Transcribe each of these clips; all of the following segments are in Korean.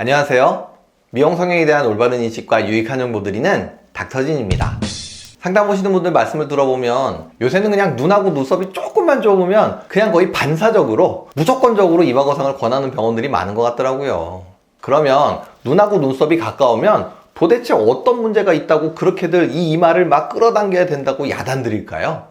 안녕하세요. 미용 성형에 대한 올바른 인식과 유익한 정보 드리는 닥터진입니다. 상담 오시는 분들 말씀을 들어보면 요새는 그냥 눈하고 눈썹이 조금만 좁으면 그냥 거의 반사적으로 무조건적으로 이마 거상을 권하는 병원들이 많은 것 같더라고요. 그러면 눈하고 눈썹이 가까우면 도대체 어떤 문제가 있다고 그렇게들 이 이마를 막 끌어당겨야 된다고 야단드릴까요?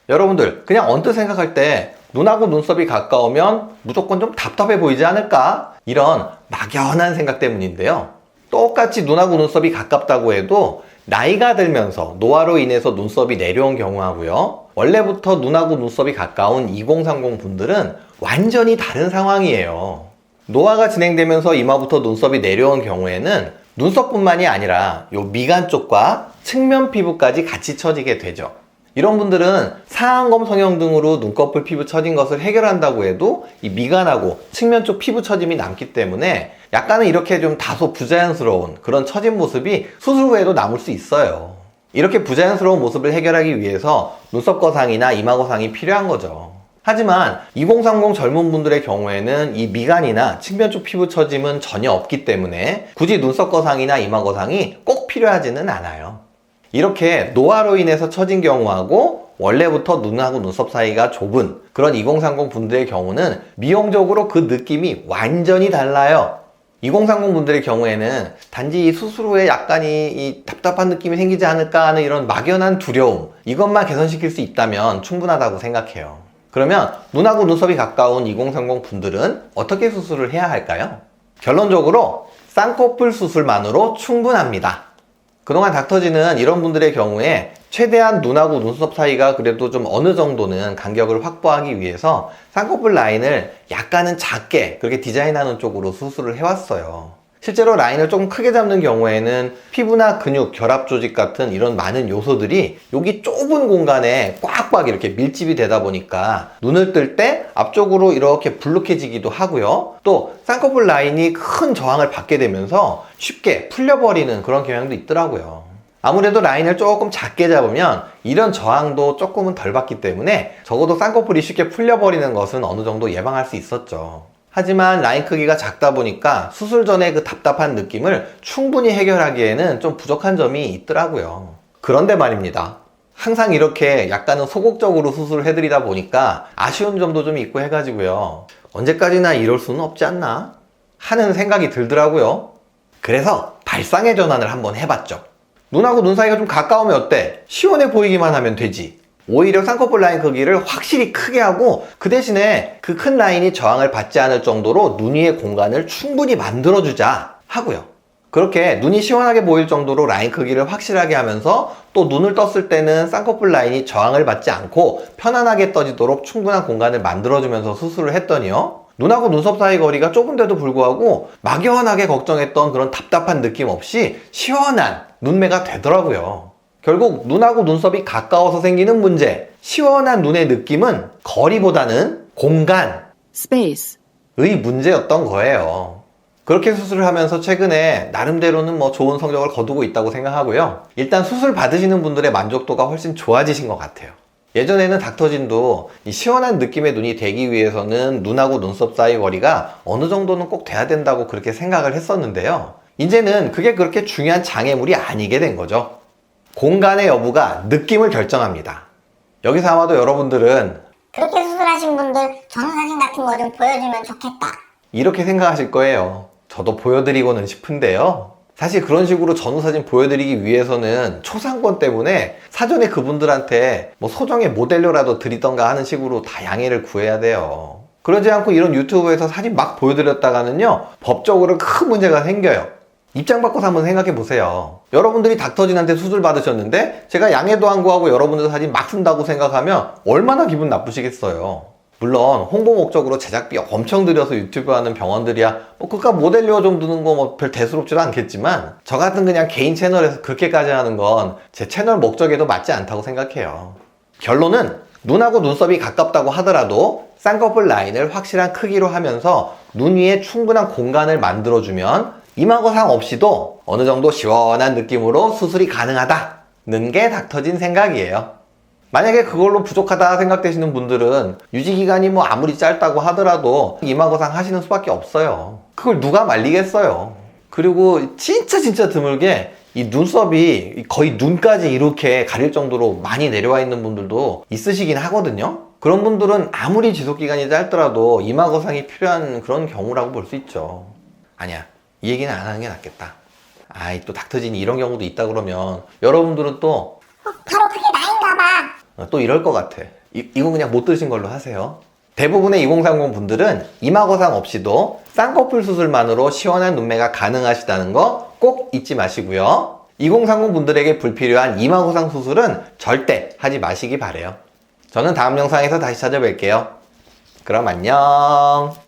여러분들 그냥 언뜻 생각할 때 눈하고 눈썹이 가까우면 무조건 좀 답답해 보이지 않을까? 이런 막연한 생각 때문인데요. 똑같이 눈하고 눈썹이 가깝다고 해도 나이가 들면서 노화로 인해서 눈썹이 내려온 경우하고요. 원래부터 눈하고 눈썹이 가까운 2030 분들은 완전히 다른 상황이에요. 노화가 진행되면서 이마부터 눈썹이 내려온 경우에는 눈썹뿐만이 아니라 요 미간 쪽과 측면 피부까지 같이 처지게 되죠. 이런 분들은 상안검 성형 등으로 눈꺼풀 피부 처진 것을 해결한다고 해도 이 미간하고 측면 쪽 피부 처짐이 남기 때문에 약간은 이렇게 좀 다소 부자연스러운 그런 처진 모습이 수술 후에도 남을 수 있어요. 이렇게 부자연스러운 모습을 해결하기 위해서 눈썹 거상이나 이마 거상이 필요한 거죠. 하지만 2030 젊은 분들의 경우에는 이 미간이나 측면 쪽 피부 처짐은 전혀 없기 때문에 굳이 눈썹 거상이나 이마 거상이 꼭 필요하지는 않아요. 이렇게 노화로 인해서 처진 경우하고 원래부터 눈하고 눈썹 사이가 좁은 그런 2030 분들의 경우는 미용적으로 그 느낌이 완전히 달라요. 2030 분들의 경우에는 단지 수술 후에 약간의 이 답답한 느낌이 생기지 않을까 하는 이런 막연한 두려움, 이것만 개선시킬 수 있다면 충분하다고 생각해요. 그러면 눈하고 눈썹이 가까운 2030 분들은 어떻게 수술을 해야 할까요? 결론적으로 쌍꺼풀 수술만으로 충분합니다. 그동안 닥터진은 이런 분들의 경우에 최대한 눈하고 눈썹 사이가 그래도 좀 어느 정도는 간격을 확보하기 위해서 쌍꺼풀 라인을 약간은 작게 그렇게 디자인하는 쪽으로 수술을 해왔어요. 실제로 라인을 조금 크게 잡는 경우에는 피부나 근육, 결합 조직 같은 이런 많은 요소들이 여기 좁은 공간에 꽉꽉 이렇게 밀집이 되다 보니까 눈을 뜰 때 앞쪽으로 이렇게 불룩해지기도 하고요. 또 쌍꺼풀 라인이 큰 저항을 받게 되면서 쉽게 풀려버리는 그런 경향도 있더라고요. 아무래도 라인을 조금 작게 잡으면 이런 저항도 조금은 덜 받기 때문에 적어도 쌍꺼풀이 쉽게 풀려버리는 것은 어느 정도 예방할 수 있었죠. 하지만 라인 크기가 작다 보니까 수술 전에 그 답답한 느낌을 충분히 해결하기에는 좀 부족한 점이 있더라고요. 그런데 말입니다. 항상 이렇게 약간은 소극적으로 수술을 해드리다 보니까 아쉬운 점도 좀 있고 해가지고요. 언제까지나 이럴 수는 없지 않나 하는 생각이 들더라고요. 그래서 발상의 전환을 한번 해봤죠. 눈하고 눈 사이가 좀 가까우면 어때? 시원해 보이기만 하면 되지. 오히려 쌍꺼풀 라인 크기를 확실히 크게 하고 그 대신에 그 큰 라인이 저항을 받지 않을 정도로 눈 위의 공간을 충분히 만들어주자 하고요. 그렇게 눈이 시원하게 보일 정도로 라인 크기를 확실하게 하면서 또 눈을 떴을 때는 쌍꺼풀 라인이 저항을 받지 않고 편안하게 떠지도록 충분한 공간을 만들어주면서 수술을 했더니요. 눈하고 눈썹 사이 거리가 좁은데도 불구하고 막연하게 걱정했던 그런 답답한 느낌 없이 시원한 눈매가 되더라고요. 결국 눈하고 눈썹이 가까워서 생기는 문제, 시원한 눈의 느낌은 거리보다는 공간, 스페이스의 문제였던 거예요. 그렇게 수술을 하면서 최근에 나름대로는 좋은 성적을 거두고 있다고 생각하고요. 일단 수술 받으시는 분들의 만족도가 훨씬 좋아지신 것 같아요. 예전에는 닥터진도 이 시원한 느낌의 눈이 되기 위해서는 눈하고 눈썹 사이 거리가 어느 정도는 꼭 돼야 된다고 그렇게 생각을 했었는데요. 이제는 그게 그렇게 중요한 장애물이 아니게 된 거죠. 공간의 여부가 느낌을 결정합니다. 여기서 아마도 여러분들은 그렇게 수술하신 분들 전후사진 같은 거 좀 보여주면 좋겠다 이렇게 생각하실 거예요. 저도 보여드리고는 싶은데요. 사실 그런 식으로 전후사진 보여드리기 위해서는 초상권 때문에 사전에 그분들한테 소정의 모델료라도 드리던가 하는 식으로 다 양해를 구해야 돼요. 그러지 않고 이런 유튜브에서 사진 막 보여드렸다가는요, 법적으로 큰 문제가 생겨요. 입장 바꿔서 한번 생각해 보세요. 여러분들이 닥터진한테 수술 받으셨는데 제가 양해도 안 구하고 여러분들 사진 막 쓴다고 생각하면 얼마나 기분 나쁘시겠어요. 물론 홍보 목적으로 제작비 엄청 들여서 유튜브 하는 병원들이야 그깟 모델료 좀 드는 거 별 대수롭지도 않겠지만 저 같은 그냥 개인 채널에서 그렇게까지 하는 건 제 채널 목적에도 맞지 않다고 생각해요. 결론은 눈하고 눈썹이 가깝다고 하더라도 쌍꺼풀 라인을 확실한 크기로 하면서 눈 위에 충분한 공간을 만들어주면 이마 거상 없이도 어느 정도 시원한 느낌으로 수술이 가능하다는 게 닥터진 생각이에요. 만약에 그걸로 부족하다 생각되시는 분들은 유지기간이 뭐 아무리 짧다고 하더라도 이마거상 하시는 수밖에 없어요. 그걸 누가 말리겠어요. 그리고 진짜 드물게 이 눈썹이 거의 눈까지 이렇게 가릴 정도로 많이 내려와 있는 분들도 있으시긴 하거든요. 그런 분들은 아무리 지속기간이 짧더라도 이마거상이 필요한 그런 경우라고 볼 수 있죠. 아니야, 이 얘기는 안 하는 게 낫겠다. 아이, 또 닥터진이 이런 경우도 있다 그러면 여러분들은 또 바로 그게 나인가 봐. 또 이럴 것 같아. 이건 그냥 못 들으신 걸로 하세요. 대부분의 2030 분들은 이마거상 없이도 쌍꺼풀 수술만으로 시원한 눈매가 가능하시다는 거 꼭 잊지 마시고요. 2030 분들에게 불필요한 이마거상 수술은 절대 하지 마시기 바래요. 저는 다음 영상에서 다시 찾아뵐게요. 그럼 안녕.